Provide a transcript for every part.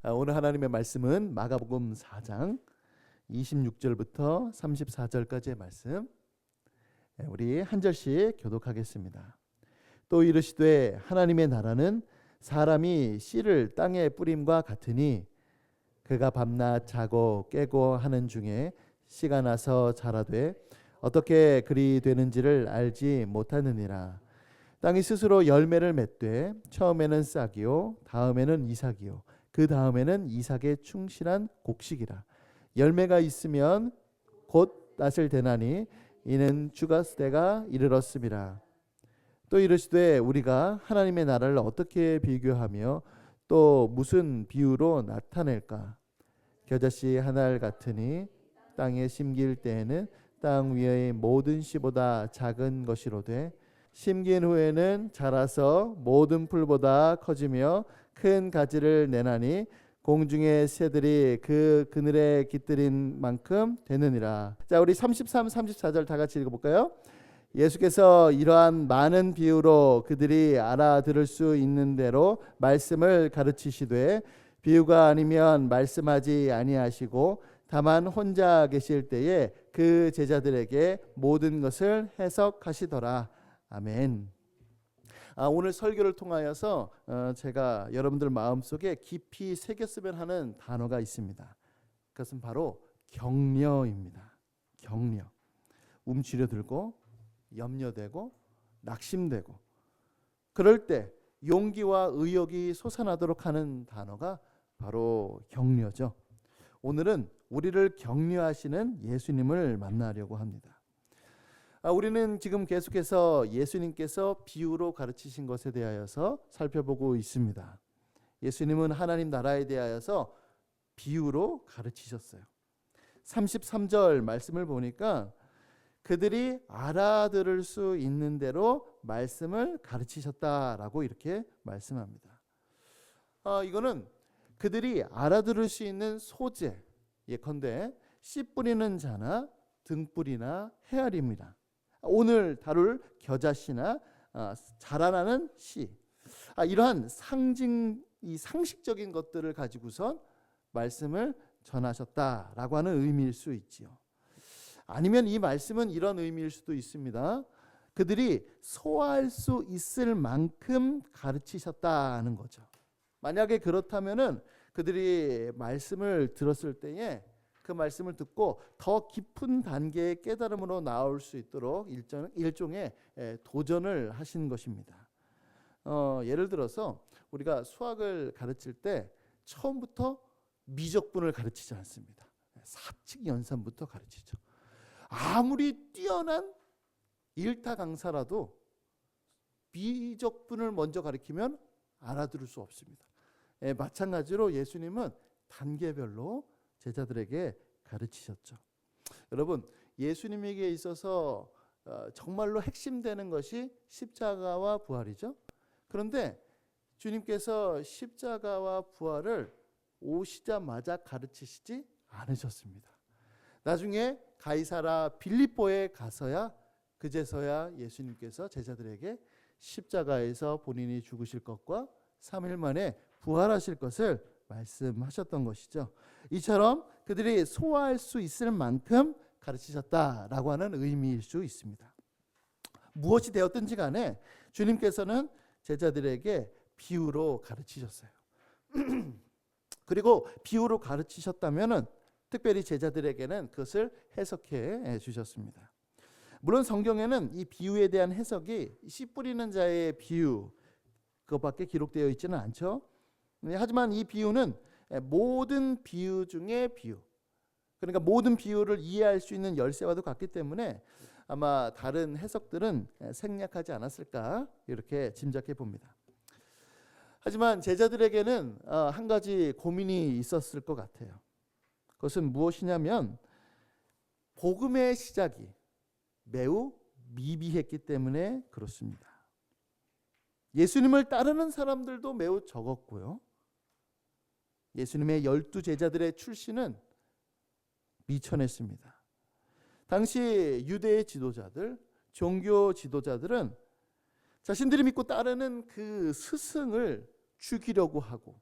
오늘 하나님의 말씀은 마가복음 4장 26절부터 34절까지의 말씀. 우리 한 절씩 교독하겠습니다. 또 이르시되 하나님의 나라는 사람이 씨를 땅에 뿌림과 같으니 그가 밤낮 자고 깨고 하는 중에 씨가 나서 자라되 어떻게 그리 되는지를 알지 못하느니라. 땅이 스스로 열매를 맺되 처음에는 싹이요 다음에는 이삭이요 그 다음에는 이삭의 충실한 곡식이라. 열매가 있으면 곧 낫을 대나니 이는 주가스 때가 이르렀음이라. 또 이르시되 우리가 하나님의 나라를 어떻게 비교하며 또 무슨 비유로 나타낼까? 겨자씨 한 알 같으니 땅에 심길 때에는 땅 위의 모든 씨보다 작은 것이로되 심긴 후에는 자라서 모든 풀보다 커지며 큰 가지를 내나니 공중의 새들이 그 그늘에 깃들인 만큼 되느니라. 자, 우리 33, 34절 다 같이 읽어볼까요? 예수께서 이러한 많은 비유로 그들이 알아들을 수 있는 대로 말씀을 가르치시되 비유가 아니면 말씀하지 아니하시고 다만 혼자 계실 때에 그 제자들에게 모든 것을 해석하시더라. 아멘. 오늘 설교를 통하여서 제가 여러분들 마음속에 깊이 새겼으면 하는 단어가 있습니다. 그것은 바로 격려입니다. 격려. 움츠려들고 염려되고 낙심되고 그럴 때 용기와 의욕이 솟아나도록 하는 단어가 바로 격려죠. 오늘은 우리를 격려하시는 예수님을 만나려고 합니다. 우리는 지금 계속해서 예수님께서 비유로 가르치신 것에 대하여서 살펴보고 있습니다. 예수님은 하나님 나라에 대하여서 비유로 가르치셨어요. 33절 말씀을 보니까 그들이 알아들을 수 있는 대로 말씀을 가르치셨다라고 이렇게 말씀합니다. 이거는 그들이 알아들을 수 있는 소재, 예컨대 씨 뿌리는 자나 등불이나 헤아림이나 오늘 다룰 겨자씨나 자라나는 씨, 이러한 상식적인 것들을 가지고선 말씀을 전하셨다라고 하는 의미일 수 있지요. 아니면 이 말씀은 이런 의미일 수도 있습니다. 그들이 소화할 수 있을 만큼 가르치셨다는 거죠. 만약에 그렇다면은 그들이 말씀을 들었을 때에 그 말씀을 듣고 더 깊은 단계의 깨달음으로 나올 수 있도록 일종의 도전을 하신 것입니다. 예를 들어서 우리가 수학을 가르칠 때 처음부터 미적분을 가르치지 않습니다. 사칙 연산부터 가르치죠. 아무리 뛰어난 일타 강사라도 미적분을 먼저 가르치면 알아들을 수 없습니다. 마찬가지로 예수님은 단계별로 제자들에게 가르치셨죠. 여러분, 예수님에게 있어서 정말로 핵심되는 것이 십자가와 부활이죠. 그런데 주님께서 십자가와 부활을 오시자마자 가르치시지 않으셨습니다. 나중에 가이사라 빌립보에 가서야 그제서야 예수님께서 제자들에게 십자가에서 본인이 죽으실 것과 3일 만에 부활하실 것을 말씀하셨던 것이죠. 이처럼 그들이 소화할 수 있을 만큼 가르치셨다라고 하는 의미일 수 있습니다. 무엇이 되었든지 간에 주님께서는 제자들에게 비유로 가르치셨어요. 그리고 비유로 가르치셨다면은 특별히 제자들에게는 그것을 해석해 주셨습니다. 물론 성경에는 이 비유에 대한 해석이 씨 뿌리는 자의 비유 그것밖에 기록되어 있지는 않죠. 하지만 이 비유는 모든 비유 중에 비유, 그러니까 모든 비유를 이해할 수 있는 열쇠와도 같기 때문에 아마 다른 해석들은 생략하지 않았을까 이렇게 짐작해 봅니다. 하지만 제자들에게는 한 가지 고민이 있었을 것 같아요. 그것은 무엇이냐면 복음의 시작이 매우 미비했기 때문에 그렇습니다. 예수님을 따르는 사람들도 매우 적었고요. 예수님의 12 제자들의 출신은 미천했습니다. 당시 유대의 지도자들, 종교 지도자들은 자신들이 믿고 따르는 그 스승을 죽이려고 하고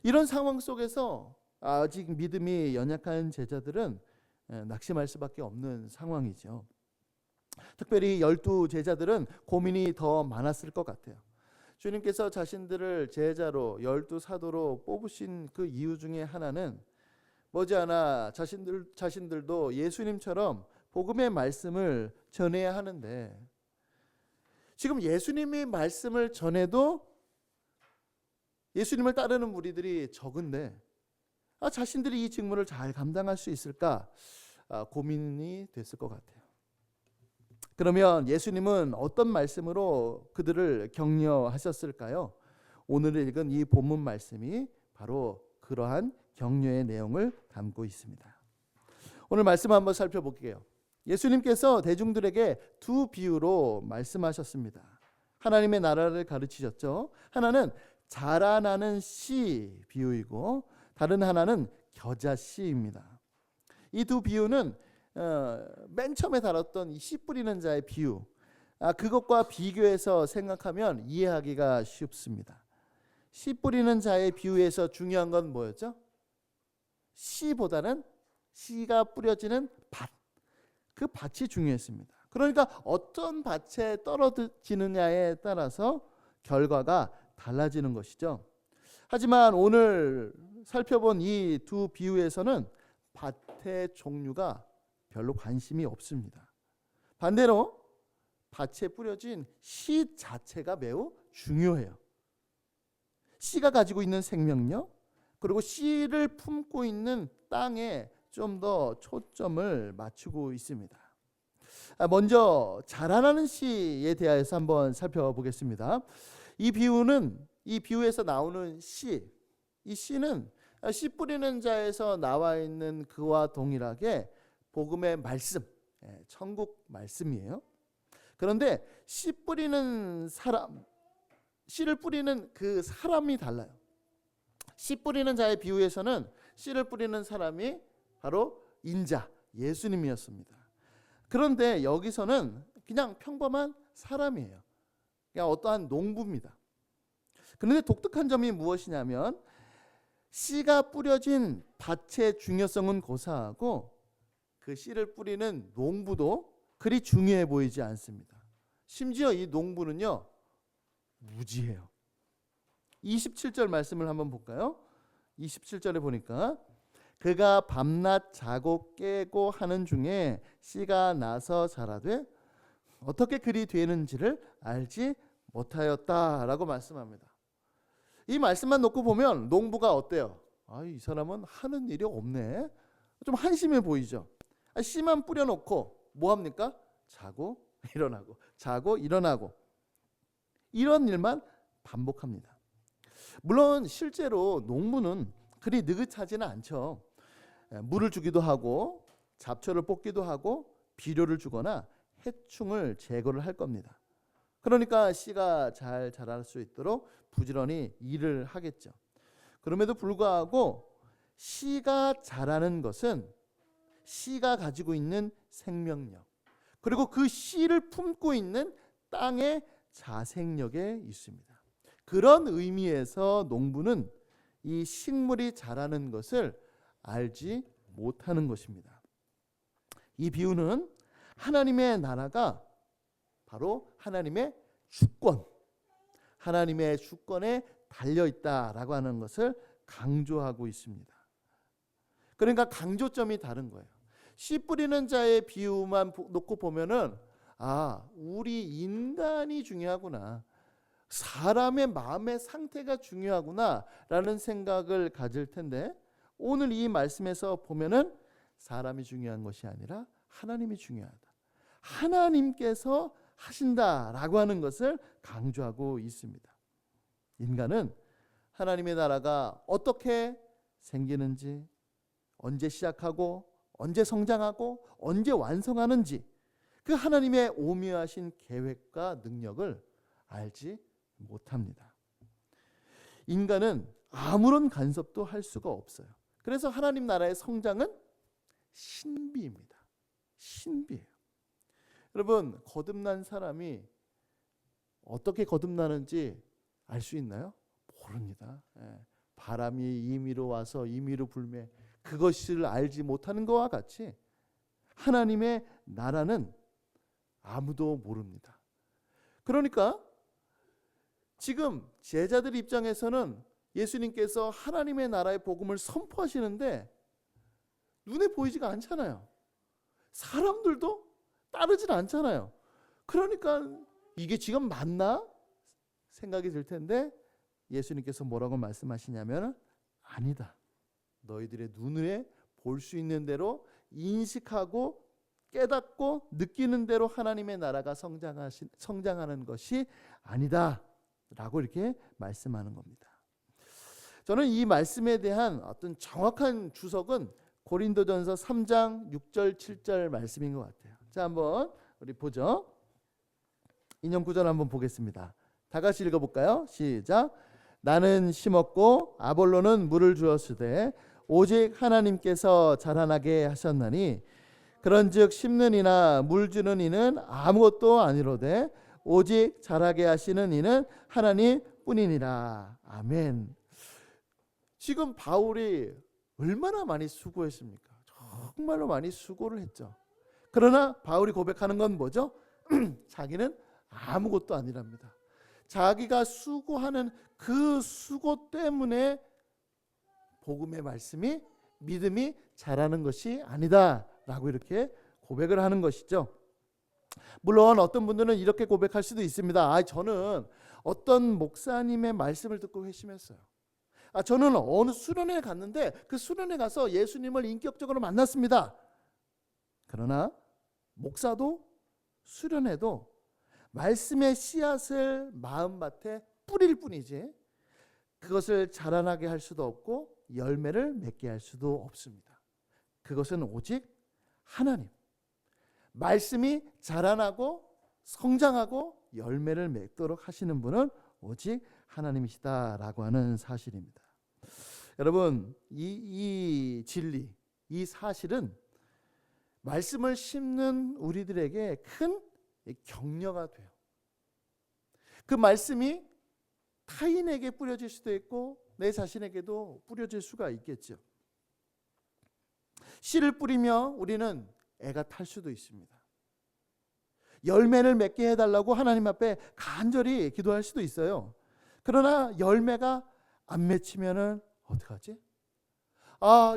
이런 상황 속에서 아직 믿음이 연약한 제자들은 낙심할 수밖에 없는 상황이죠. 특별히 12 제자들은 고민이 더 많았을 것 같아요. 주님께서 자신들을 제자로 12 사도로 뽑으신 그 이유 중에 하나는 머지않아 자신들도 예수님처럼 복음의 말씀을 전해야 하는데, 지금 예수님이 말씀을 전해도 예수님을 따르는 무리들이 적은데 자신들이 이 직무를 잘 감당할 수 있을까 고민이 됐을 것 같아요. 그러면 예수님은 어떤 말씀으로 그들을 격려하셨을까요? 오늘 읽은 이 본문 말씀이 바로 그러한 격려의 내용을 담고 있습니다. 오늘 말씀 한번 살펴볼게요. 예수님께서 대중들에게 두 비유로 말씀하셨습니다. 하나님의 나라를 가르치셨죠. 하나는 자라나는 씨 비유이고 다른 하나는 겨자씨입니다. 이 두 비유는 맨 처음에 다뤘던 이 씨 뿌리는 자의 비유, 그것과 비교해서 생각하면 이해하기가 쉽습니다. 씨 뿌리는 자의 비유에서 중요한 건 뭐였죠? 씨보다는 씨가 뿌려지는 밭, 그 밭이 중요했습니다. 그러니까 어떤 밭에 떨어지느냐에 따라서 결과가 달라지는 것이죠. 하지만 오늘 살펴본 이 두 비유에서는 밭의 종류가 별로 관심이 없습니다. 반대로 밭에 뿌려진 씨 자체가 매우 중요해요. 씨가 가지고 있는 생명력, 그리고 씨를 품고 있는 땅에 좀 더 초점을 맞추고 있습니다. 먼저 자라나는 씨에 대해서 한번 살펴보겠습니다. 이 비유에서 나오는 씨, 이 씨는 씨 뿌리는 자에서 나와 있는 그와 동일하게 복음의 말씀, 천국 말씀이에요. 그런데 씨 뿌리는 사람, 씨를 뿌리는 그 사람이 달라요. 씨 뿌리는 자의 비유에서는 씨를 뿌리는 사람이 바로 인자, 예수님이었습니다. 그런데 여기서는 그냥 평범한 사람이에요. 그냥 어떠한 농부입니다. 그런데 독특한 점이 무엇이냐면 씨가 뿌려진 밭의 중요성은 고사하고 그 씨를 뿌리는 농부도 그리 중요해 보이지 않습니다. 심지어 이 농부는요, 무지해요. 27절 말씀을 한번 볼까요? 27절에 보니까 그가 밤낮 자고 깨고 하는 중에 씨가 나서 자라되 어떻게 그리 되는지를 알지 못하였다라고 말씀합니다. 이 말씀만 놓고 보면 농부가 어때요? 이 사람은 하는 일이 없네. 좀 한심해 보이죠. 씨만 뿌려놓고 뭐합니까? 자고 일어나고 자고 일어나고 이런 일만 반복합니다. 물론 실제로 농부는 그리 느긋하지는 않죠. 물을 주기도 하고 잡초를 뽑기도 하고 비료를 주거나 해충을 제거를 할 겁니다. 그러니까 씨가 잘 자랄 수 있도록 부지런히 일을 하겠죠. 그럼에도 불구하고 씨가 자라는 것은 씨가 가지고 있는 생명력, 그리고 그 씨를 품고 있는 땅의 자생력에 있습니다. 그런 의미에서 농부는 이 식물이 자라는 것을 알지 못하는 것입니다. 이 비유는 하나님의 나라가 바로 하나님의 주권, 하나님의 주권에 달려있다라고 하는 것을 강조하고 있습니다. 그러니까 강조점이 다른 거예요. 씨 뿌리는 자의 비유만 놓고 보면은 우리 인간이 중요하구나, 사람의 마음의 상태가 중요하구나 라는 생각을 가질 텐데, 오늘 이 말씀에서 보면은 사람이 중요한 것이 아니라 하나님이 중요하다, 하나님께서 하신다라고 하는 것을 강조하고 있습니다. 인간은 하나님의 나라가 어떻게 생기는지, 언제 시작하고 언제 성장하고 언제 완성하는지, 그 하나님의 오묘하신 계획과 능력을 알지 못합니다. 인간은 아무런 간섭도 할 수가 없어요. 그래서 하나님 나라의 성장은 신비입니다. 신비예요. 여러분, 거듭난 사람이 어떻게 거듭나는지 알 수 있나요? 모릅니다. 바람이 임의로 와서 임의로 불매 그것을 알지 못하는 것과 같이 하나님의 나라는 아무도 모릅니다. 그러니까 지금 제자들 입장에서는 예수님께서 하나님의 나라의 복음을 선포하시는데 눈에 보이지가 않잖아요. 사람들도 따르질 않잖아요. 그러니까 이게 지금 맞나? 생각이 들 텐데 예수님께서 뭐라고 말씀하시냐면 아니다. 너희들의 눈에 볼 수 있는 대로 인식하고 깨닫고 느끼는 대로 하나님의 나라가 성장하는 것이 아니다 라고 이렇게 말씀하는 겁니다. 저는 이 말씀에 대한 어떤 정확한 주석은 고린도전서 3장 6절 7절 말씀인 것 같아요. 자, 한번 우리 보죠. 인용 구절 한번 보겠습니다. 다 같이 읽어볼까요? 시작. 나는 심었고 아볼로는 물을 주었으되 오직 하나님께서 자라나게 하셨나니 그런즉 심는 이나 물 주는 이는 아무것도 아니로되 오직 자라게 하시는 이는 하나님 뿐이니라. 아멘. 지금 바울이 얼마나 많이 수고했습니까? 정말로 많이 수고를 했죠. 그러나 바울이 고백하는 건 뭐죠? 자기는 아무것도 아니랍니다. 자기가 수고하는 그 수고 때문에 복음의 말씀이 믿음이 자라는 것이 아니다 라고 이렇게 고백을 하는 것이죠. 물론 어떤 분들은 이렇게 고백할 수도 있습니다. 저는 어떤 목사님의 말씀을 듣고 회심했어요. 저는 어느 수련회에 갔는데 그 수련회 가서 예수님을 인격적으로 만났습니다. 그러나 목사도 수련회도 말씀의 씨앗을 마음밭에 뿌릴 뿐이지 그것을 자라나게 할 수도 없고 열매를 맺게 할 수도 없습니다. 그것은 오직 하나님, 말씀이 자라나고 성장하고 열매를 맺도록 하시는 분은 오직 하나님이시다라고 하는 사실입니다. 여러분, 이 진리, 이 사실은 말씀을 심는 우리들에게 큰 격려가 돼요. 그 말씀이 타인에게 뿌려질 수도 있고 내 자신에게도 뿌려질 수가 있겠죠. 씨를 뿌리며 우리는 애가 탈 수도 있습니다. 열매를 맺게 해달라고 하나님 앞에 간절히 기도할 수도 있어요. 그러나 열매가 안 맺히면은 어떡하지?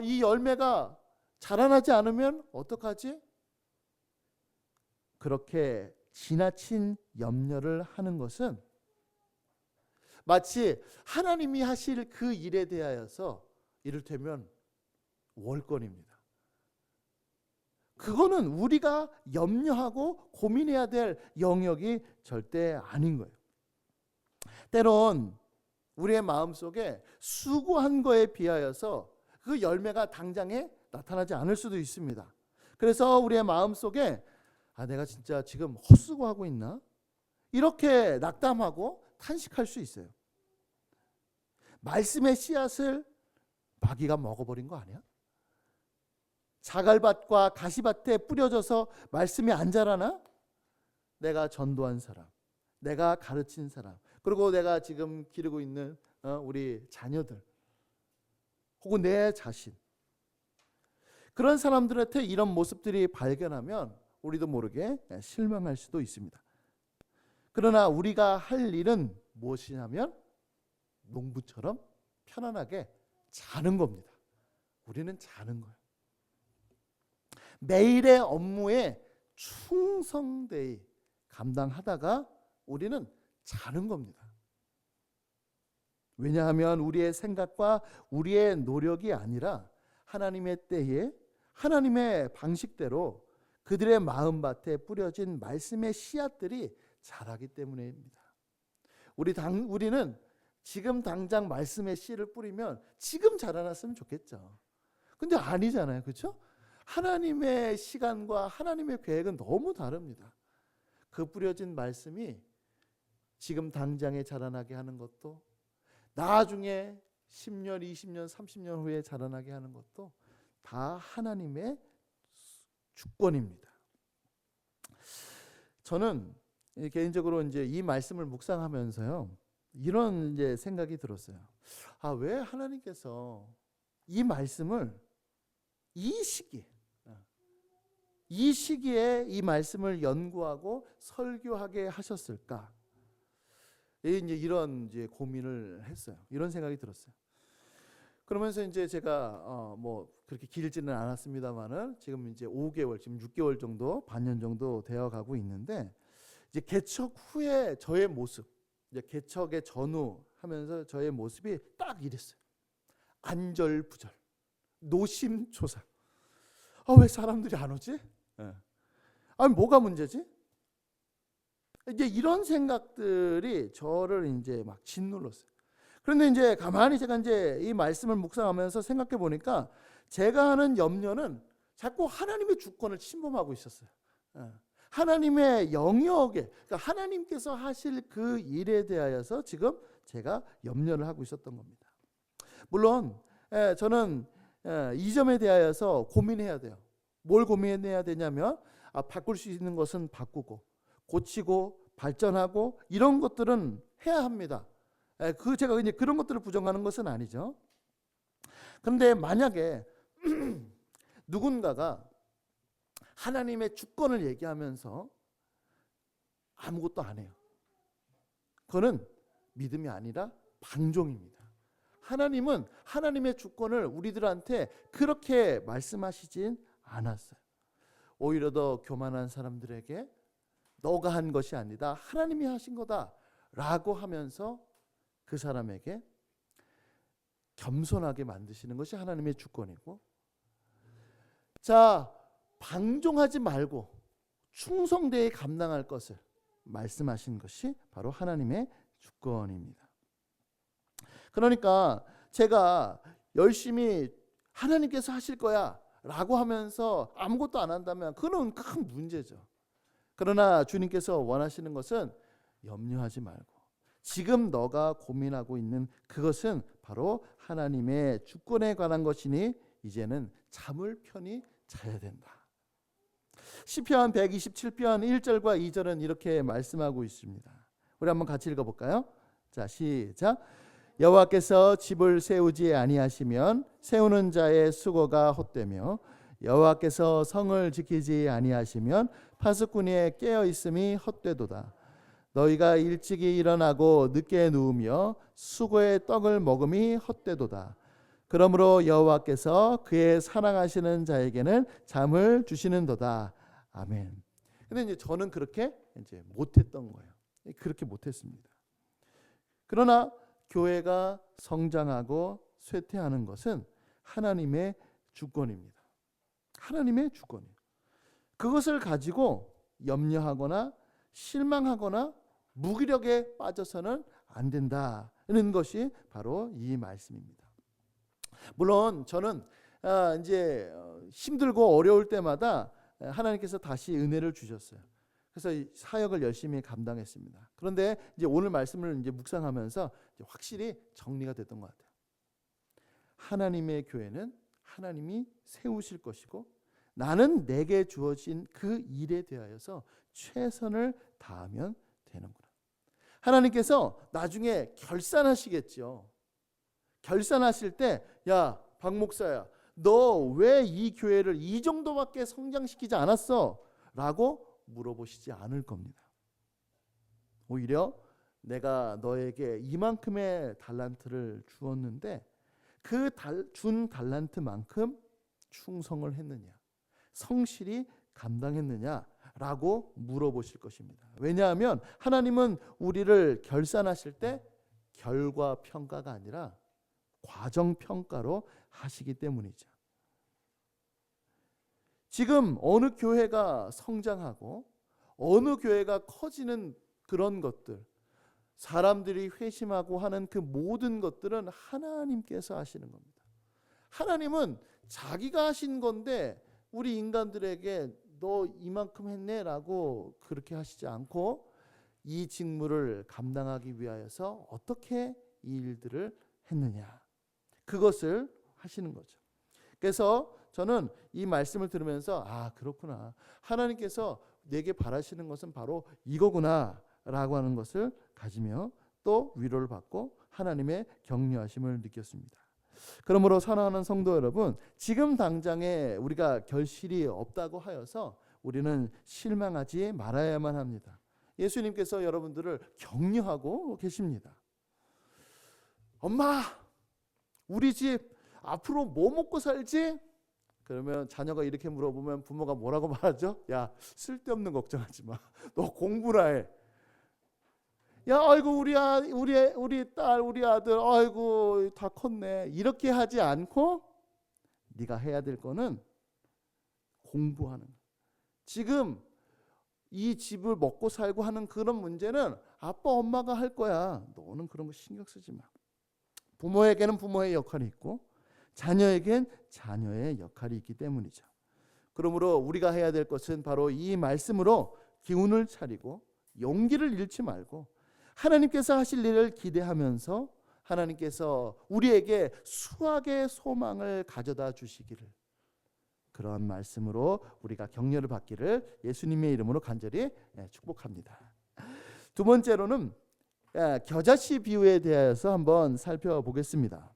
이 열매가 자라나지 않으면 어떡하지? 그렇게 지나친 염려를 하는 것은 마치 하나님이 하실 그 일에 대하여서 이를테면 월권입니다. 그거는 우리가 염려하고 고민해야 될 영역이 절대 아닌 거예요. 때론 우리의 마음속에 수고한 거에 비하여서 그 열매가 당장에 나타나지 않을 수도 있습니다. 그래서 우리의 마음속에 내가 진짜 지금 헛수고하고 있나? 이렇게 낙담하고 탄식할 수 있어요. 말씀의 씨앗을 마귀가 먹어버린 거 아니야? 자갈밭과 가시밭에 뿌려져서 말씀이 안 자라나? 내가 전도한 사람, 내가 가르친 사람, 그리고 내가 지금 기르고 있는 우리 자녀들 혹은 내 자신, 그런 사람들한테 이런 모습들이 발견하면 우리도 모르게 실망할 수도 있습니다. 그러나 우리가 할 일은 무엇이냐면 농부처럼 편안하게 자는 겁니다. 우리는 자는 거예요. 매일의 업무에 충성되이 감당하다가 우리는 자는 겁니다. 왜냐하면 우리의 생각과 우리의 노력이 아니라 하나님의 때에 하나님의 방식대로 그들의 마음밭에 뿌려진 말씀의 씨앗들이 자라기 때문입니다. 우리는 지금 당장 말씀의 씨를 뿌리면 지금 자라났으면 좋겠죠. 근데 아니잖아요. 그렇죠? 하나님의 시간과 하나님의 계획은 너무 다릅니다. 그 뿌려진 말씀이 지금 당장에 자라나게 하는 것도 나중에 10년, 20년, 30년 후에 자라나게 하는 것도 다 하나님의 주권입니다. 저는 개인적으로 이제 이 말씀을 묵상하면서요, 이런 이제 생각이 들었어요. 왜 하나님께서 이 말씀을 이 시기에 이 말씀을 연구하고 설교하게 하셨을까? 이런 고민을 했어요. 이런 생각이 들었어요. 그러면서 이제 제가 그렇게 길지는 않았습니다만은 지금 이제 5개월, 지금 6개월 정도, 반년 정도 되어 가고 있는데, 이제 개척 후에 저의 모습, 이제 개척의 전후 하면서 저의 모습이 딱 이랬어요. 안절부절, 노심초사. 왜 사람들이 안 오지? 뭐가 문제지? 이제 이런 생각들이 저를 이제 막 짓눌렀어요. 그런데 이제 가만히 제가 이제 이 말씀을 묵상하면서 생각해 보니까 제가 하는 염려는 자꾸 하나님의 주권을 침범하고 있었어요. 하나님의 영역에, 그러니까 하나님께서 하실 그 일에 대하여서 지금 제가 염려를 하고 있었던 겁니다. 물론 저는 이 점에 대하여서 고민해야 돼요. 뭘 고민해야 되냐면 바꿀 수 있는 것은 바꾸고 고치고 발전하고 이런 것들은 해야 합니다. 제가 이제 그런 것들을 부정하는 것은 아니죠. 그런데 만약에 누군가가 하나님의 주권을 얘기하면서 아무것도 안 해요. 그거는 믿음이 아니라 방종입니다. 하나님은 하나님의 주권을 우리들한테 그렇게 말씀하시진 않았어요. 오히려 더 교만한 사람들에게 너가 한 것이 아니다, 하나님이 하신 거다 라고 하면서 그 사람에게 겸손하게 만드시는 것이 하나님의 주권이고, 자, 방종하지 말고 충성되게 감당할 것을 말씀하신 것이 바로 하나님의 주권입니다. 그러니까 제가 열심히 하나님께서 하실 거야 라고 하면서 아무것도 안 한다면 그건 큰 문제죠. 그러나 주님께서 원하시는 것은 염려하지 말고 지금 너가 고민하고 있는 그것은 바로 하나님의 주권에 관한 것이니 이제는 잠을 편히 자야 된다. 시편 127편 1절과 2절은 이렇게 말씀하고 있습니다. 우리 한번 같이 읽어볼까요? 자, 시작. 여호와께서 집을 세우지 아니하시면 세우는 자의 수고가 헛되며 여호와께서 성을 지키지 아니하시면 파수꾼이 깨어 있음이 헛되도다. 너희가 일찍이 일어나고 늦게 누우며 수고의 떡을 먹음이 헛되도다. 그러므로 여호와께서 그의 사랑하시는 자에게는 잠을 주시는도다. 아멘. 근데 이제 저는 그렇게 이제 못했던 거예요. 그렇게 못했습니다. 그러나 교회가 성장하고 쇠퇴하는 것은 하나님의 주권입니다. 하나님의 주권이에요. 그것을 가지고 염려하거나 실망하거나 무기력에 빠져서는 안 된다는 것이 바로 이 말씀입니다. 물론 저는 이제 힘들고 어려울 때마다 하나님께서 다시 은혜를 주셨어요. 그래서 사역을 열심히 감당했습니다. 그런데 이제 오늘 말씀을 이제 묵상하면서 이제 확실히 정리가 됐던 것 같아요. 하나님의 교회는 하나님이 세우실 것이고 나는 내게 주어진 그 일에 대하여서 최선을 다하면 되는구나. 하나님께서 나중에 결산하시겠죠. 결산하실 때, 야, 박 목사야, 너 왜 이 교회를 이 정도밖에 성장시키지 않았어? 라고 물어보시지 않을 겁니다. 오히려 내가 너에게 이만큼의 달란트를 주었는데 그 준 달란트만큼 충성을 했느냐, 성실히 감당했느냐 라고 물어보실 것입니다. 왜냐하면 하나님은 우리를 결산하실 때 결과 평가가 아니라 과정 평가로 하시기 때문이죠. 지금 어느 교회가 성장하고 어느 교회가 커지는 그런 것들, 사람들이 회심하고 하는 그 모든 것들은 하나님께서 하시는 겁니다. 하나님은 자기가 하신 건데 우리 인간들에게 너 이만큼 했네 라고 그렇게 하시지 않고 이 직무를 감당하기 위하여서 어떻게 이 일들을 했느냐, 그것을 하시는 거죠. 그래서 저는 이 말씀을 들으면서 그렇구나, 하나님께서 내게 바라시는 것은 바로 이거구나 라고 하는 것을 가지며 또 위로를 받고 하나님의 격려하심을 느꼈습니다. 그러므로 사랑하는 성도 여러분, 지금 당장에 우리가 결실이 없다고 하여서 우리는 실망하지 말아야만 합니다. 예수님께서 여러분들을 격려하고 계십니다. 엄마, 우리 집 앞으로 뭐 먹고 살지? 그러면 자녀가 이렇게 물어보면 부모가 뭐라고 말하죠? 야, 쓸데없는 걱정하지 마. 너 공부나 해. 야, 아이고 우리 딸, 우리 아들, 아이고 다 컸네. 이렇게 하지 않고 네가 해야 될 거는 공부하는 거. 지금 이 집을 먹고 살고 하는 그런 문제는 아빠, 엄마가 할 거야. 너는 그런 거 신경 쓰지 마. 부모에게는 부모의 역할이 있고 자녀에겐 자녀의 역할이 있기 때문이죠. 그러므로 우리가 해야 될 것은 바로 이 말씀으로 기운을 차리고 용기를 잃지 말고 하나님께서 하실 일을 기대하면서 하나님께서 우리에게 수확의 소망을 가져다 주시기를, 그러한 말씀으로 우리가 격려를 받기를 예수님의 이름으로 간절히 축복합니다. 두 번째로는 겨자씨 비유에 대해서 한번 살펴보겠습니다.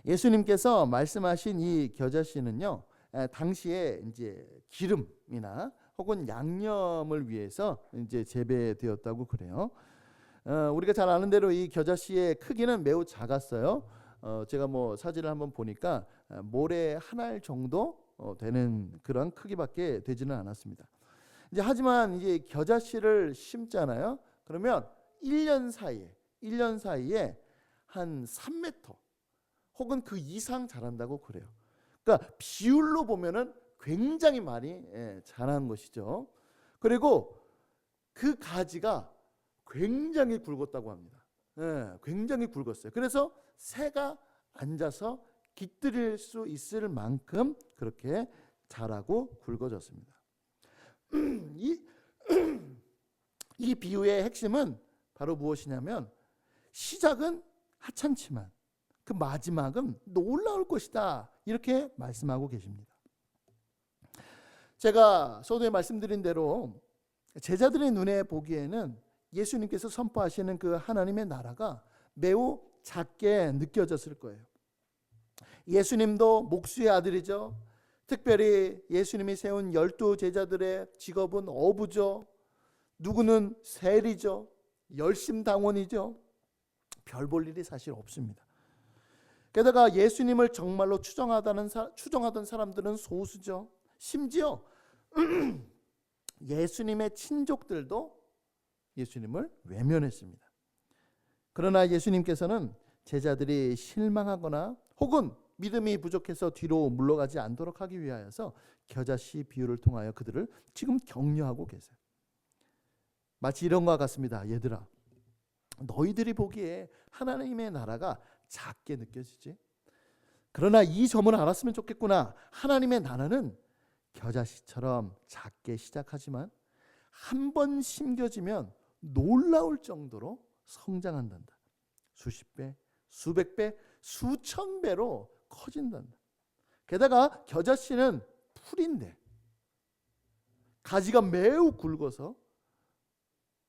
예수님께서 말씀하신 이 겨자씨는요, 당시에 이제 기름이나 혹은 양념을 위해서 이제 재배되었다고 그래요. 우리가 잘 아는 대로 이 겨자씨의 크기는 매우 작았어요. 제가 뭐 사진을 한번 보니까 모래 한 알 정도 되는 그런 크기밖에 되지는 않았습니다. 이제 하지만 이제 겨자씨를 심잖아요. 그러면 1년 사이에 한 3m 혹은 그 이상 자란다고 그래요. 그러니까 비율로 보면은 굉장히 많이 자란 것이죠. 그리고 그 가지가 굉장히 굵었다고 합니다. 굉장히 굵었어요. 그래서 새가 앉아서 깃들일 수 있을 만큼 그렇게 자라고 굵어졌습니다. 이 비유의 핵심은 바로 무엇이냐면 시작은 하찮지만 그 마지막은 놀라울 것이다, 이렇게 말씀하고 계십니다. 제가 서두에 말씀드린 대로 제자들의 눈에 보기에는 예수님께서 선포하시는 그 하나님의 나라가 매우 작게 느껴졌을 거예요. 예수님도 목수의 아들이죠. 특별히 예수님이 세운 12 제자들의 직업은 어부죠. 누구는 세리죠. 열심당원이죠. 별 볼 일이 사실 없습니다. 게다가 예수님을 정말로 추정하던 사람들은 소수죠. 심지어 예수님의 친족들도 예수님을 외면했습니다. 그러나 예수님께서는 제자들이 실망하거나 혹은 믿음이 부족해서 뒤로 물러가지 않도록 하기 위하여서 겨자씨 비유를 통하여 그들을 지금 격려하고 계세요. 마치 이런 것과 같습니다. 얘들아, 너희들이 보기에 하나님의 나라가 작게 느껴지지? 그러나 이 점을 알았으면 좋겠구나. 하나님의 나라는 겨자씨처럼 작게 시작하지만 한 번 심겨지면 놀라울 정도로 성장한단다. 수십 배, 수백 배, 수천 배로 커진단다. 게다가 겨자씨는 풀인데 가지가 매우 굵어서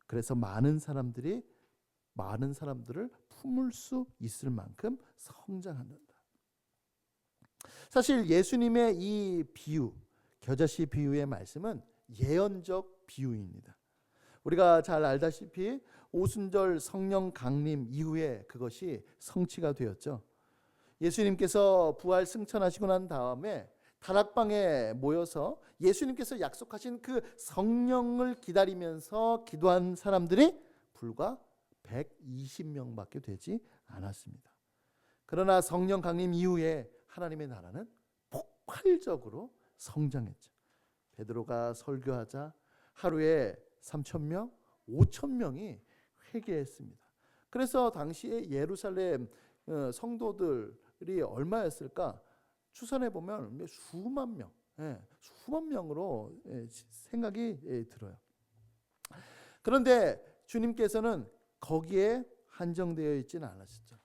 그래서 많은 사람들을 품을 수 있을 만큼 성장한단다. 사실 예수님의 이 비유, 겨자씨 비유의 말씀은 예언적 비유입니다. 우리가 잘 알다시피 오순절 성령 강림 이후에 그것이 성취가 되었죠. 예수님께서 부활 승천하시고 난 다음에 다락방에 모여서 예수님께서 약속하신 그 성령을 기다리면서 기도한 사람들이 불과 120명밖에 되지 않았습니다. 그러나 성령 강림 이후에 하나님의 나라는 폭발적으로 성장했죠. 베드로가 설교하자 하루에 3,000명, 5,000명이 회개했습니다. 그래서 당시에 예루살렘 성도들이 얼마였을까? 추산해 보면 수만 명으로 생각이 들어요. 그런데 주님께서는 거기에 한정되어 있지는 않으셨죠.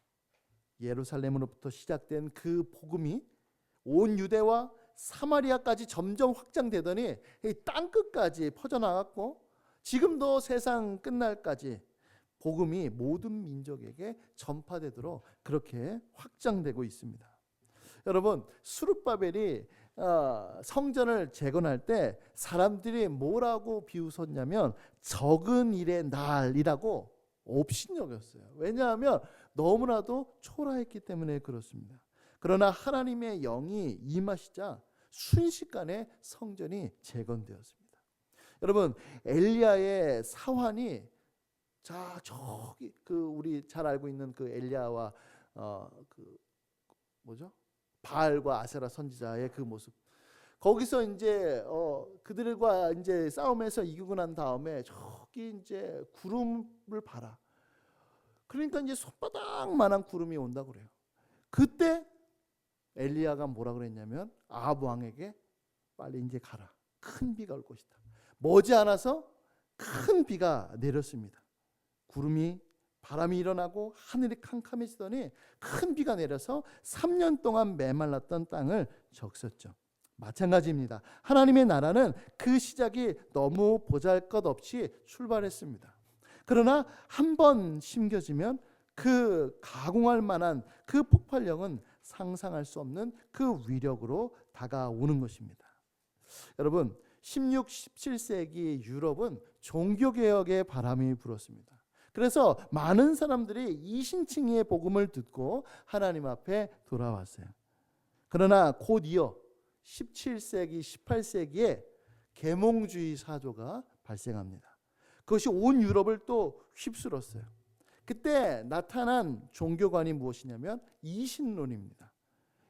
예루살렘으로부터 시작된 그 복음이 온 유대와 사마리아까지 점점 확장되더니 땅끝까지 퍼져나갔고 지금도 세상 끝날까지 복음이 모든 민족에게 전파되도록 그렇게 확장되고 있습니다. 여러분, 수룹바벨이 성전을 재건할 때 사람들이 뭐라고 비웃었냐면 적은 일의 날이라고 업신여겼어요. 왜냐하면 너무나도 초라했기 때문에 그렇습니다. 그러나 하나님의 영이 임하시자 순식간에 성전이 재건되었습니다. 여러분, 엘리야의 사환이 자 저기 우리 잘 알고 있는 그 엘리야와 바알과 아세라 선지자의 그 모습. 거기서 이제 그들과 이제 싸움에서 이기고 난 다음에 저기 이제 구름을 봐라. 그러니까 이제 손바닥만한 구름이 온다고 그래요. 그때 엘리야가 뭐라 그랬냐면 아합 왕에게 빨리 이제 가라. 큰 비가 올 것이다. 머지않아서 큰 비가 내렸습니다. 구름이 바람이 일어나고 하늘이 캄캄해지더니 큰 비가 내려서 3년 동안 메말랐던 땅을 적셨죠. 마찬가지입니다. 하나님의 나라는 그 시작이 너무 보잘것없이 출발했습니다. 그러나 한 번 심겨지면 그 가공할 만한 그 폭발력은 상상할 수 없는 그 위력으로 다가오는 것입니다. 여러분, 16, 17세기 유럽은 종교개혁의 바람이 불었습니다. 그래서 많은 사람들이 이신칭의의 복음을 듣고 하나님 앞에 돌아왔어요. 그러나 곧 이어 17세기, 18세기에 계몽주의 사조가 발생합니다. 그것이 온 유럽을 또 휩쓸었어요. 그때 나타난 종교관이 무엇이냐면 이신론입니다.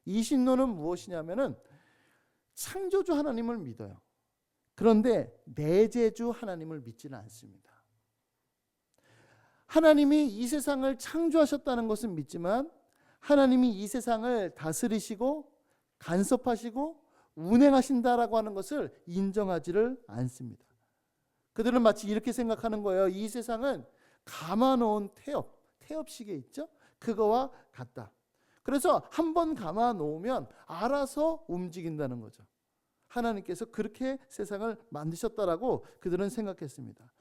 이신론은 무엇이냐면은 창조주 하나님을 믿어요. 그런데 내재주 하나님을 믿지는 않습니다. 하나님이 이 세상을 창조하셨다는 것은 믿지만 하나님이 이 세상을 다스리시고 간섭하시고 운행하신다라고 하는 것을 인정하지를 않습니다. 그들은 마치 이렇게 생각하는 거예요. 이 세상은 감아놓은 태엽시계 있죠? 그거와 같다. 그래서 한번 감아놓으면 알아서 움직인다는 거죠. 하나님께서 그렇게 세상을 만드셨다라고 그들은 생각했습니다.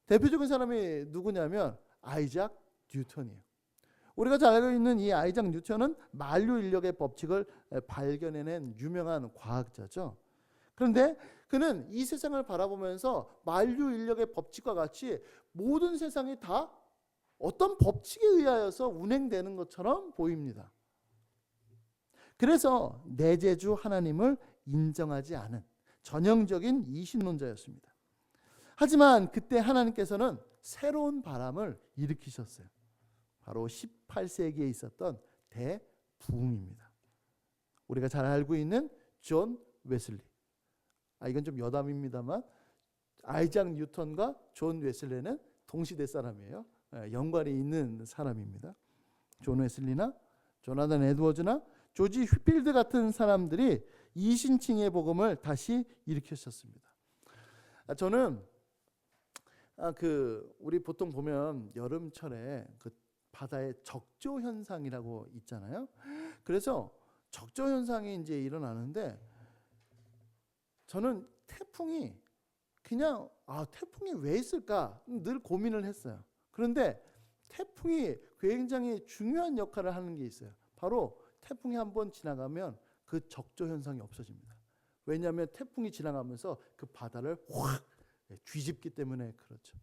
대표적인 사람이 누구냐면 아이작 뉴턴이에요. 우리가 잘 알고 있는 이 아이작 뉴턴은 만류 인력의 법칙을 발견해낸 유명한 과학자죠. 그런데 그는 이 세상을 바라보면서 만류 인력의 법칙과 같이 모든 세상이 다 어떤 법칙에 의하여서 운행되는 것처럼 보입니다. 그래서 내재주 하나님을 인정하지 않은 전형적인 이신론자였습니다. 하지만 그때 하나님께서는 새로운 바람을 일으키셨어요. 바로 18세기에 있었던 대부흥입니다. 우리가 잘 알고 있는 존 웨슬리. 이건 좀 여담입니다만 아이작 뉴턴과 존 웨슬리는 동시대 사람이에요. 연관이 있는 사람입니다. 존 웨슬리나 조나단 에드워즈나 조지 휘필드 같은 사람들이 이신칭의 복음을 다시 일으켰었습니다. 저는 우리 보통 보면 여름철에 그 바다에 적조 현상이라고 있잖아요. 그래서 적조 현상이 이제 일어나는데 저는 태풍이 그냥 태풍이 왜 있을까 늘 고민을 했어요. 그런데 태풍이 굉장히 중요한 역할을 하는 게 있어요. 바로 태풍이 한번 지나가면 그 적조 현상이 없어집니다. 왜냐하면 태풍이 지나가면서 그 바다를 확 뒤집기 때문에 그렇죠.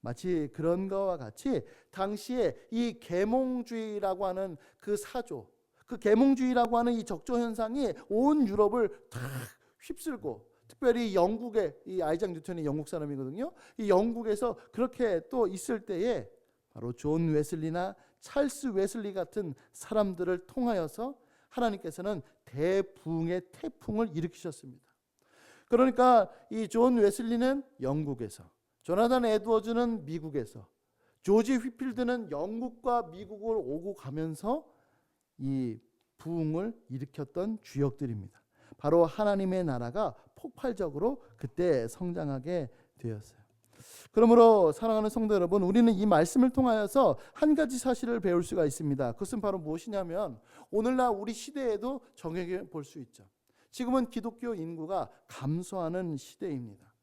마치 그런 거와 같이 당시에 이 계몽주의라고 하는 그 사조, 그 계몽주의라고 하는 이 적조 현상이 온 유럽을 다 휩쓸고 특별히 영국의 이 아이작 뉴턴이 영국 사람이거든요. 이 영국에서 그렇게 또 있을 때에 바로 존 웨슬리나 찰스 웨슬리 같은 사람들을 통하여서 하나님께서는 대부흥의 태풍을 일으키셨습니다. 그러니까 이 존 웨슬리는 영국에서, 조나단 에드워즈는 미국에서, 조지 휘필드는 영국과 미국을 오고 가면서 이 부흥을 일으켰던 주역들입니다. 바로 하나님의 나라가 폭발적으로 그때 성장하게 되었어요. 그러므로 사랑하는 성도 여러분, 우리는 이 말씀을 통하여서 한 가지 사실을 배울 수가 있습니다. 그것은 바로 무엇이냐면 오늘날 우리 시대에도 정확히 볼 수 있죠. 지금은 기독교 인구가 감소하는 시대입니다.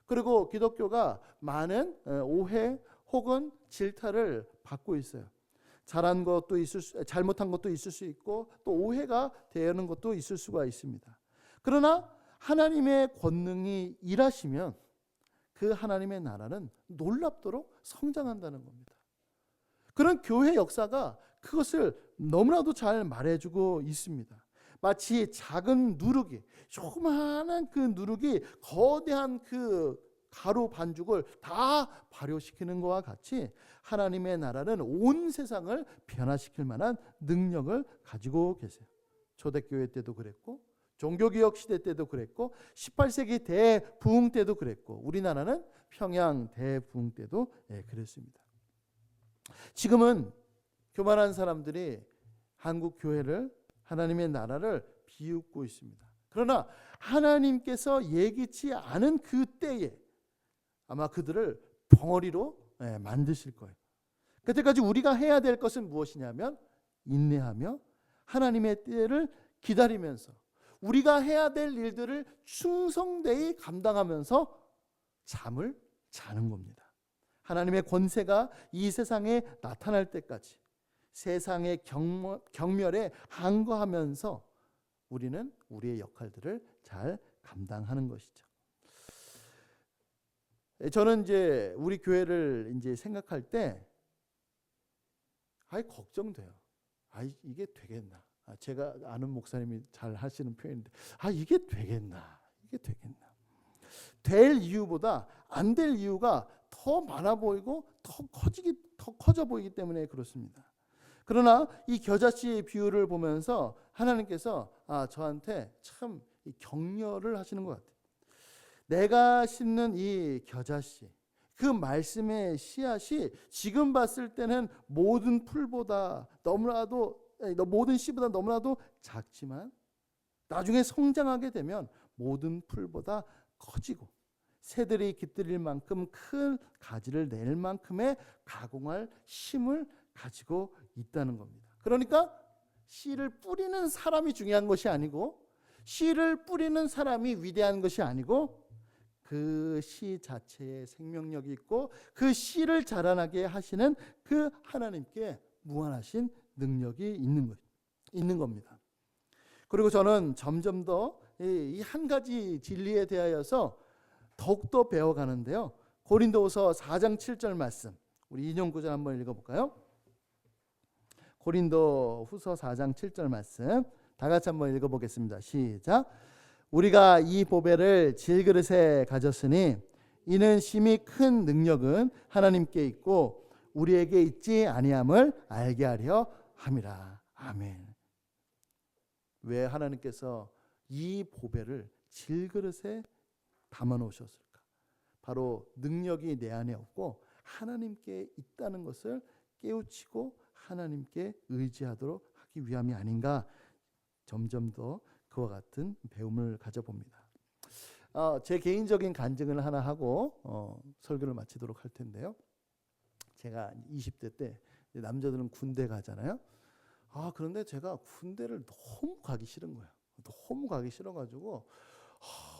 그리고 기독교가 많은 오해 혹은 질타를 받고 있어요. 잘한 것도 잘못한 것도 있을 수 있고 또 오해가 되는 것도 있을 수가 있습니다. 그러나 하나님의 권능이 일하시면 그 하나님의 나라는 놀랍도록 성장한다는 겁니다. 그런 교회 역사가 그것을 너무나도 잘 말해주고 있습니다. 마치 작은 누룩이, 조그마한 그 누룩이 거대한 그 가루 반죽을 다 발효시키는 것과 같이 하나님의 나라는 온 세상을 변화시킬 만한 능력을 가지고 계세요. 초대교회 때도 그랬고 종교개혁 시대 때도 그랬고 18세기 대부흥 때도 그랬고 우리나라는 평양 대부흥 때도 그랬습니다. 지금은 교만한 사람들이 한국 교회를, 하나님의 나라를 비웃고 있습니다. 그러나 하나님께서 예기치 않은 그 때에 아마 그들을 벙어리로 만드실 거예요. 그때까지 우리가 해야 될 것은 무엇이냐면 인내하며 하나님의 때를 기다리면서 우리가 해야 될 일들을 충성되이 감당하면서 잠을 자는 겁니다. 하나님의 권세가 이 세상에 나타날 때까지 세상의 경멸에 항거하면서 우리는 우리의 역할들을 잘 감당하는 것이죠. 저는 이제 우리 교회를 이제 생각할 때 걱정돼요. 이게 되겠나? 제가 아는 목사님이 잘 하시는 표현인데 이게 되겠나? 이게 되겠나? 될 이유보다 안 될 이유가 더 많아 보이고 더 커져 보이기 때문에 그렇습니다. 그러나 이 겨자씨의 비유를 보면서 하나님께서 저한테 참 격려를 하시는 것 같아요. 내가 심는 이 겨자씨, 그 말씀의 씨앗이 지금 봤을 때는 모든 풀보다 모든 씨보다 너무나도 작지만 나중에 성장하게 되면 모든 풀보다 커지고 새들이 깃들일 만큼 큰 가지를 낼 만큼의 가공할 힘을 가지고 있다는 겁니다. 그러니까 씨를 뿌리는 사람이 중요한 것이 아니고 씨를 뿌리는 사람이 위대한 것이 아니고 그 씨 자체에 생명력이 있고 그 씨를 자라나게 하시는 그 하나님께 무한하신 능력이 있는 겁니다. 그리고 저는 점점 더 이 한 가지 진리에 대하여서 더욱더 배워가는데요. 고린도후서 4장 7절 말씀 우리 인용 구절 한번 읽어볼까요? 고린도후서 4장 7절 말씀 다 같이 한번 읽어보겠습니다. 시작. 우리가 이 보배를 질그릇에 가졌으니 이는 심히 큰 능력은 하나님께 있고 우리에게 있지 아니함을 알게 하려 함이라. 아멘. 왜 하나님께서 이 보배를 질그릇에 담아 놓으셨을까? 바로 능력이 내 안에 없고 하나님께 있다는 것을 깨우치고 하나님께 의지하도록 하기 위함이 아닌가. 점점 더 그와 같은 배움을 가져봅니다. 제 개인적인 간증을 하나 하고 설교를 마치도록 할 텐데요. 제가 20대 때 남자들은 군대 가잖아요. 그런데 제가 군대를 너무 가기 싫은 거예요. 너무 가기 싫어가지고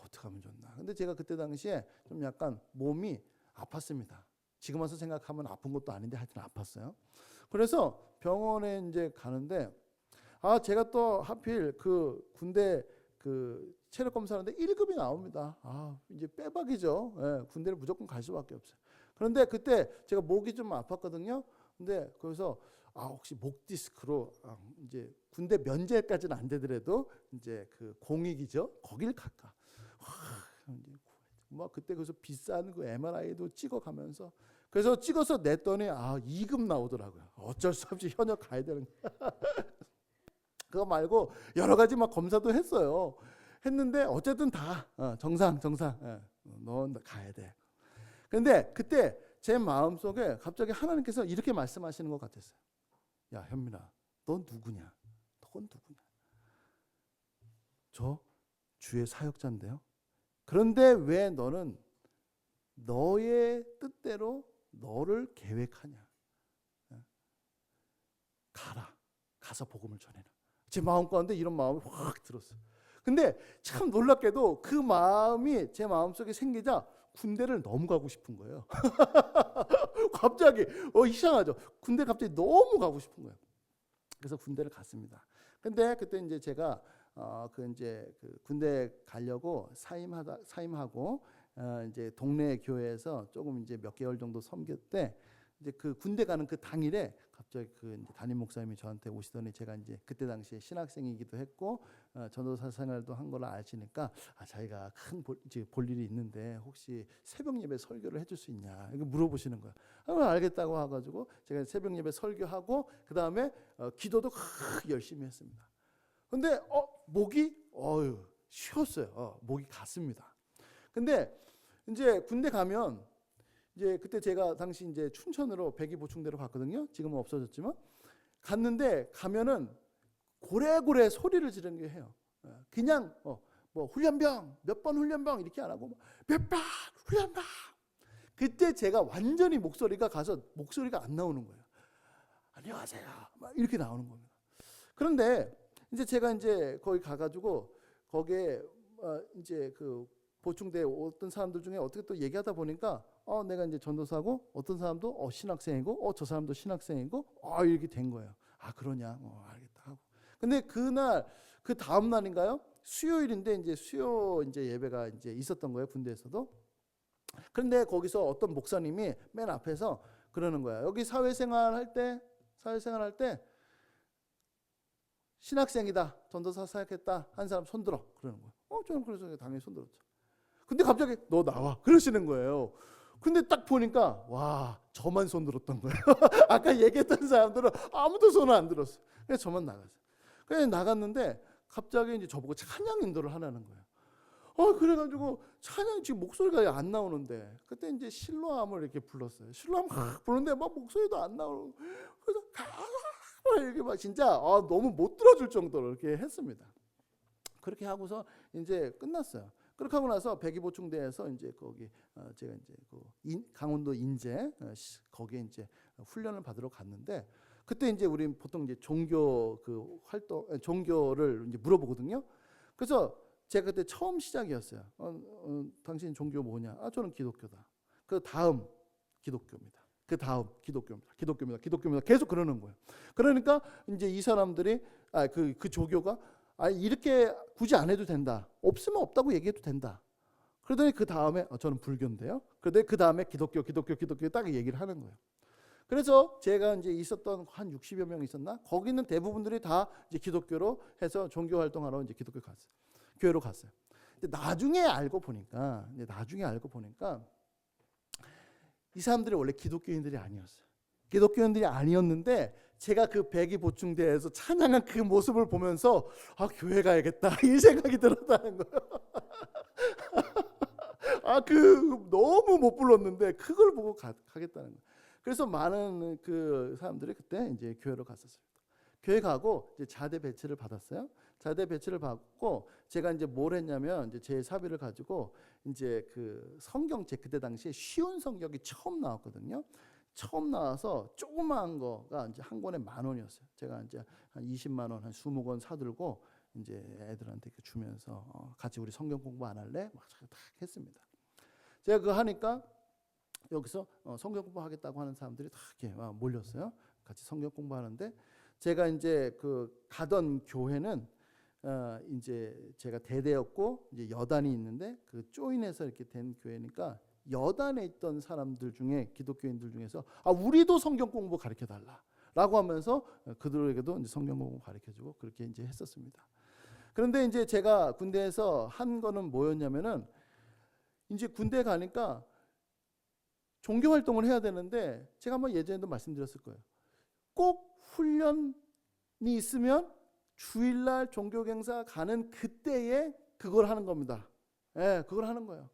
어떻게 하면 좋나. 근데 제가 그때 당시에 좀 약간 몸이 아팠습니다. 지금 와서 생각하면 아픈 것도 아닌데 하여튼 아팠어요. 그래서 병원에 이제 가는데 제가 또 하필 그 군대 그 체력 검사하는데 1급이 나옵니다. 이제 빼박이죠. 군대를 무조건 갈 수밖에 없어요. 그런데 그때 제가 목이 좀 아팠거든요. 근데 거기서 혹시 목 디스크로 이제 군대 면제까지는 안 되더라도 이제 그 공익이죠. 거길 갈까. 뭐 그때 그래서 비싼 그 MRI도 찍어가면서 그래서 찍어서 냈더니 2급 나오더라고요. 어쩔 수 없이 현역 가야 되는 거야. 그거 말고 여러 가지 막 검사도 했어요. 했는데 어쨌든 다 정상. 너 가야 돼. 그런데 그때 제 마음속에 갑자기 하나님께서 이렇게 말씀하시는 것 같았어요. 야 현민아, 넌 누구냐? 저 주의 사역자인데요. 그런데 왜 너는 너의 뜻대로 너를 계획하냐? 가서 복음을 전해라. 제 마음 가운데 이런 마음이 확 들었어요. 근데 참 놀랍게도 그 마음이 제 마음속에 생기자 군대를 너무 가고 싶은 거예요. 갑자기 이상하죠. 군대 갑자기 너무 가고 싶은 거예요. 그래서 군대를 갔습니다. 근데 그때 이제 제가 그 군대 가려고 사임하고 이제 동네 교회에서 조금 이제 몇 개월 정도 섬겼대. 이제 그 군대 가는 그 당일에 갑자기 그 이제 담임 목사님이 저한테 오시더니, 제가 이제 그때 당시에 신학생이기도 했고 전도사 생활도 한 걸 아시니까 자기가 큰 볼 일이 있는데 혹시 새벽 예배 설교를 해줄 수 있냐 이거 물어보시는 거야. 알겠다고 해가지고 제가 새벽 예배 설교하고 그 다음에 기도도 열심히 했습니다. 근데 목이 쉬었어요. 목이 갔습니다. 근데 이제 군대 가면 이제 그때 제가 당시 이제 춘천으로 백이 보충대로 갔거든요. 지금은 없어졌지만 갔는데 가면은 고래고래 소리를 지르는 게 해요. 그냥 뭐 훈련병 몇 번 훈련병 이렇게 안 하고 몇 번 훈련병. 그때 제가 완전히 목소리가 안 나오는 거예요. 안녕하세요. 막 이렇게 나오는 겁니다. 그런데 이제 제가 이제 거기 가가지고 거기에 이제 그 보충대 어떤 사람들 중에 어떻게 또 얘기하다 보니까 내가 이제 전도사고 어떤 사람도 신학생이고 저 사람도 신학생이고 이렇게 된 거예요. 그러냐? 알겠다 하고. 근데 그날 그 다음 날인가요? 수요일인데 이제 수요 이제 예배가 이제 있었던 거예요, 군대에서도. 그런데 거기서 어떤 목사님이 맨 앞에서 그러는 거야. 여기 사회생활 할 때 신학생이다, 전도사 사역했다 한 사람 손들어 그러는 거예요. 저는 그래서 당연히 손들었죠. 근데 갑자기 너 나와 그러시는 거예요. 근데 딱 보니까 와, 저만 손들었던 거예요. 아까 얘기했던 사람들은 아무도 손을 안 들었어요. 그래서 저만 나갔어요. 그래서 나갔는데 갑자기 이제 저보고 찬양 인도를 하라는 거예요. 그래가지고 찬양 지금 목소리가 안 나오는데 그때 이제 실로암을 이렇게 불렀어요. 실로암 막 부르는데 막 목소리도 안 나오고 그래서 이렇게 막 진짜 너무 못 들어줄 정도로 이렇게 했습니다. 그렇게 하고서 이제 끝났어요. 그렇게 하고 나서 백이보충대에서 이제 거기 제가 이제 강원도 인제 거기에 이제 훈련을 받으러 갔는데 그때 이제 우리 보통 이제 종교 그 활동 종교를 이제 물어보거든요. 그래서 제가 그때 처음 시작이었어요. 당신 종교 뭐냐? 저는 기독교다. 그 다음 기독교입니다. 그 다음 기독교입니다. 계속 그러는 거예요. 그러니까 이제 이 사람들이 그 조교가 이렇게 굳이 안 해도 된다. 없으면 없다고 얘기해도 된다. 그러더니 그 다음에 저는 불교인데요. 그러더니 그 다음에 기독교 딱 얘기를 하는 거예요. 그래서 제가 이제 있었던 한 60여 명 있었나? 거기는 대부분들이 다 이제 기독교로 해서 종교 활동하러 이제 교회로 갔어요. 근데 나중에 알고 보니까 이 사람들이 원래 기독교인들이 아니었어요. 기독교인들이 아니었는데 제가 그 백이보충대에서 찬양한 그 모습을 보면서 교회 가야겠다 이 생각이 들었다는 거예요. 너무 못 불렀는데 그걸 보고 가겠다는 거예요. 그래서 많은 그 사람들이 그때 이제 교회로 갔었습니다. 교회 가고 이제 자대 배치를 받았어요. 자대 배치를 받고 제가 이제 뭘 했냐면 이제 제 사비를 가지고 이제 그 성경책 그때 당시에 쉬운 성경이 처음 나왔거든요. 처음 나와서 조그마한 거가 이제 한 권에 10,000원이었어요. 제가 이제 한 20만 원, 한 20권 사들고 이제 애들한테 주면서 같이 우리 성경 공부 안 할래? 막 딱 했습니다. 제가 그거 하니까 여기서 성경 공부하겠다고 하는 사람들이 다 이렇게 몰렸어요. 같이 성경 공부하는데 제가 이제 그 가던 교회는 이제 제가 대대였고 이제 여단이 있는데 그 조인해서 이렇게 된 교회니까 여단에 있던 사람들 중에 기독교인들 중에서 우리도 성경 공부 가르쳐 달라라고 하면서 그들에게도 이제 성경 공부 가르쳐주고 그렇게 이제 했었습니다. 그런데 이제 제가 군대에서 한 거는 뭐였냐면은 이제 군대 가니까 종교 활동을 해야 되는데 제가 한번 예전에도 말씀드렸을 거예요. 꼭 훈련이 있으면 주일날 종교갱사 가는 그때에 그걸 하는 겁니다. 그걸 하는 거예요.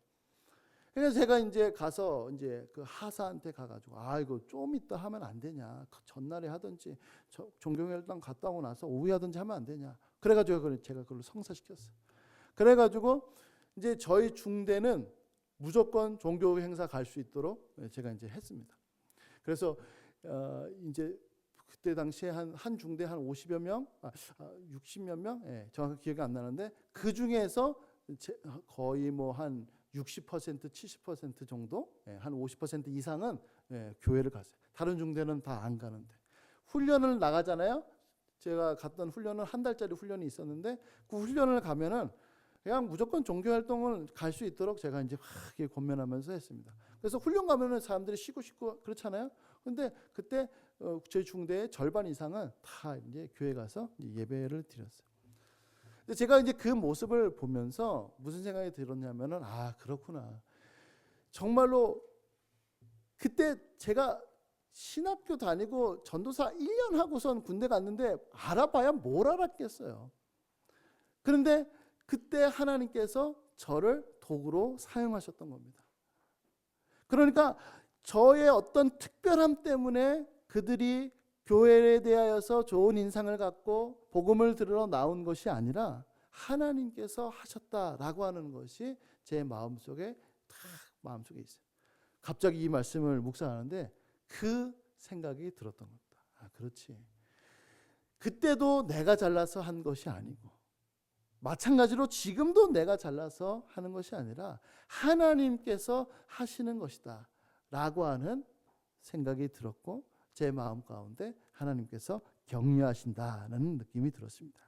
그래서 제가 이제 가서 이제 그 하사한테 가가지고 이거 좀 이따 하면 안 되냐? 전날에 하든지 종교활동 갔다 오고 나서 오후에 하든지 하면 안 되냐? 그래가지고 제가 그걸 성사시켰어요. 그래가지고 이제 저희 중대는 무조건 종교 행사 갈 수 있도록 제가 이제 했습니다. 그래서 이제 그때 당시에 한 중대 한 50여 명, 60몇 명, 정확히 기억이 안 나는데 그 중에서 거의 뭐 한 60%, 70% 정도, 한 50% 이상은 교회를 갔어요. 다른 중대는 다 안 가는데. 훈련을 나가잖아요. 제가 갔던 훈련은 한 달짜리 훈련이 있었는데 그 훈련을 가면은 그냥 무조건 종교 활동을 갈 수 있도록 제가 이제 확 권면하면서 했습니다. 그래서 훈련 가면은 사람들이 쉬고 그렇잖아요. 근데 그때 저희 중대의 절반 이상은 다 이제 교회 가서 예배를 드렸어요. 근데 제가 이제 그 모습을 보면서 무슨 생각이 들었냐면은 그렇구나. 정말로 그때 제가 신학교 다니고 전도사 1년 하고선 군대 갔는데 알아봐야 뭘 알았겠어요. 그런데 그때 하나님께서 저를 도구로 사용하셨던 겁니다. 그러니까 저의 어떤 특별함 때문에 그들이 교회에 대하여서 좋은 인상을 갖고 복음을 들으러 나온 것이 아니라 하나님께서 하셨다라고 하는 것이 제 마음속에 있어요. 갑자기 이 말씀을 묵상하는데 그 생각이 들었던 겁니다. 그렇지. 그때도 내가 잘나서 한 것이 아니고 마찬가지로 지금도 내가 잘나서 하는 것이 아니라 하나님께서 하시는 것이다 라고 하는 생각이 들었고 제 마음 가운데 하나님께서 격려하신다는 느낌이 들었습니다.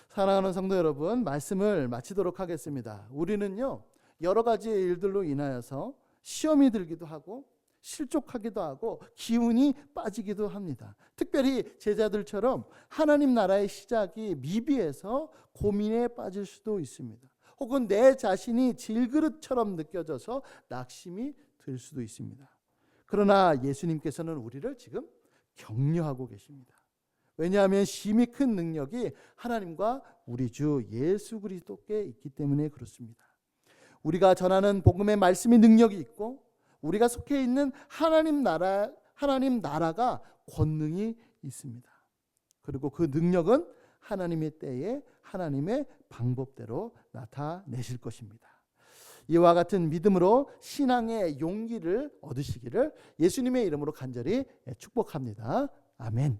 사랑하는 성도 여러분, 말씀을 마치도록 하겠습니다. 우리는요, 여러 가지 일들로 인하여서 시험이 들기도 하고 실족하기도 하고 기운이 빠지기도 합니다. 특별히 제자들처럼 하나님 나라의 시작이 미비해서 고민에 빠질 수도 있습니다. 혹은 내 자신이 질그릇처럼 느껴져서 낙심이 들 수도 있습니다. 그러나 예수님께서는 우리를 지금 격려하고 계십니다. 왜냐하면 심히 큰 능력이 하나님과 우리 주 예수 그리스도께 있기 때문에 그렇습니다. 우리가 전하는 복음의 말씀이 능력이 있고 우리가 속해 있는 하나님 나라가 권능이 있습니다. 그리고 그 능력은 하나님의 때에 하나님의 방법대로 나타내실 것입니다. 이와 같은 믿음으로 신앙의 용기를 얻으시기를 예수님의 이름으로 간절히 축복합니다. 아멘.